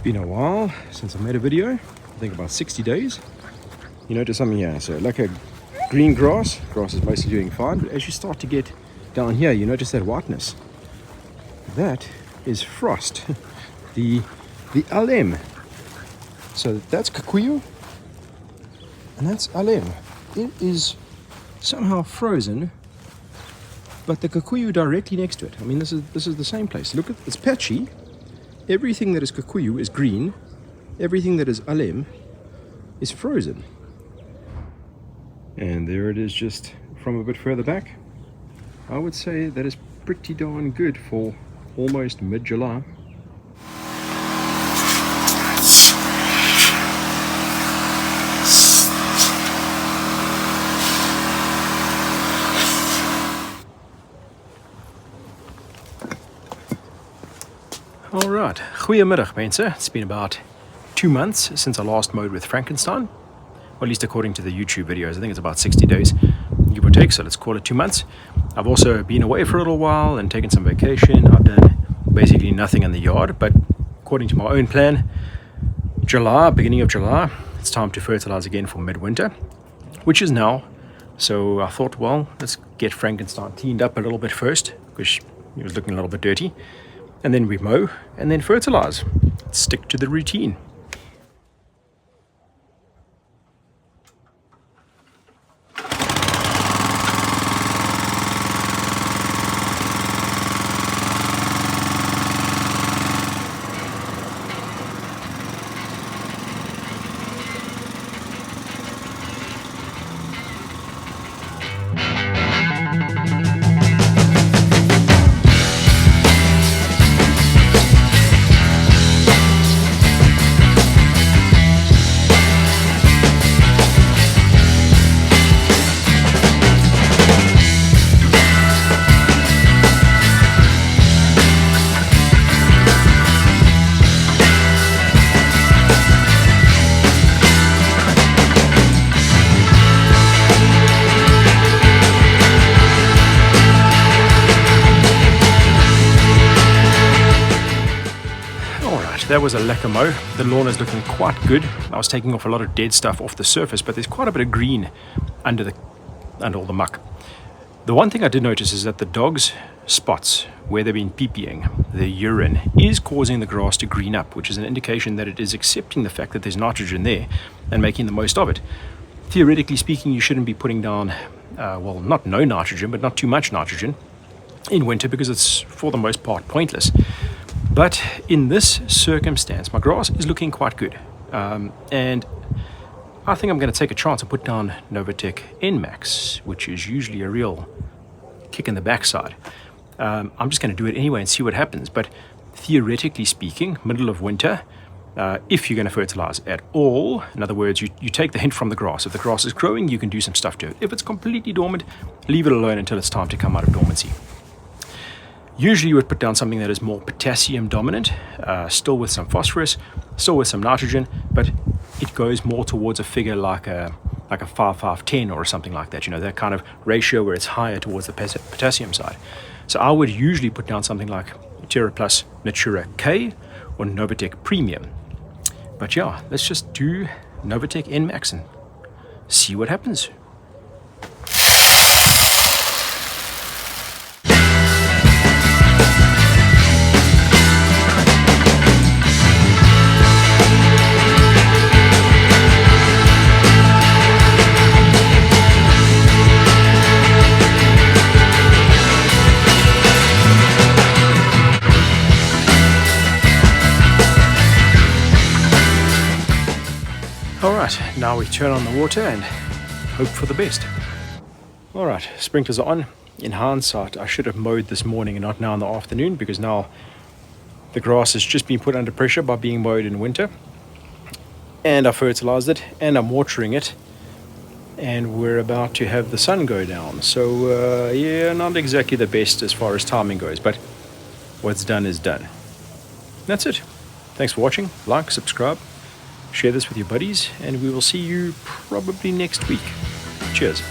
Been a while since I made a video, I think about 60 days. You notice something here, so like a green grass is mostly doing fine, but as you start to get down here, you notice that whiteness. That is frost, the LM. So that's Kikuyu, and that's LM. It is somehow frozen, but the Kikuyu directly next to it. I mean, this is the same place. Look, it's patchy. Everything that is Kikuyu is green. Everything that is LM is frozen. And there it is, just from a bit further back. I would say that is pretty darn good for almost mid-July. Alright, goeiemiddag mense. It's been about 2 months since I last mowed with Frankenstein. Or at least according to the YouTube videos, I think it's about 60 days, give or take, so let's call it 2 months. I've also been away for a little while and taken some vacation. I've done basically nothing in the yard, but according to my own plan, beginning of July, it's time to fertilize again for midwinter, which is now. So I thought, well, let's get Frankenstein cleaned up a little bit first, because he was looking a little bit dirty. And then we mow and then fertilize. Let's stick to the routine. That was a lekker mow. The lawn is looking quite good. I was taking off a lot of dead stuff off the surface, but there's quite a bit of green under all the muck. The one thing I did notice is that the dog's spots where they've been pee-peeing, the urine, is causing the grass to green up, which is an indication that it is accepting the fact that there's nitrogen there and making the most of it. Theoretically speaking, you shouldn't be putting down, well, not no nitrogen, but not too much nitrogen in winter, because it's for the most part pointless. But in this circumstance, my grass is looking quite good. And I think I'm going to take a chance and put down NovaTec N-Max, which is usually a real kick in the backside. I'm just going to do it anyway and see what happens. But theoretically speaking, middle of winter, if you're going to fertilize at all, in other words, you take the hint from the grass. If the grass is growing, you can do some stuff to it. If it's completely dormant, leave it alone until it's time to come out of dormancy. Usually you would put down something that is more potassium dominant, still with some phosphorus, still with some nitrogen, but it goes more towards a figure like a 5-5-10 or something like that, you know, that kind of ratio where it's higher towards the potassium side. So I would usually put down something like Terra Plus Natura K or NovaTec Premium. But yeah, let's just do NovaTec N-Max and see what happens. Alright, now we turn on the water and hope for the best. Alright, sprinklers are on. In hindsight, I should have mowed this morning and not now in the afternoon, because now the grass has just been put under pressure by being mowed in winter. And I fertilized it and I'm watering it. And we're about to have the sun go down. So yeah, not exactly the best as far as timing goes, but what's done is done. That's it. Thanks for watching. Like, subscribe. Share this with your buddies, and we will see you probably next week. Cheers.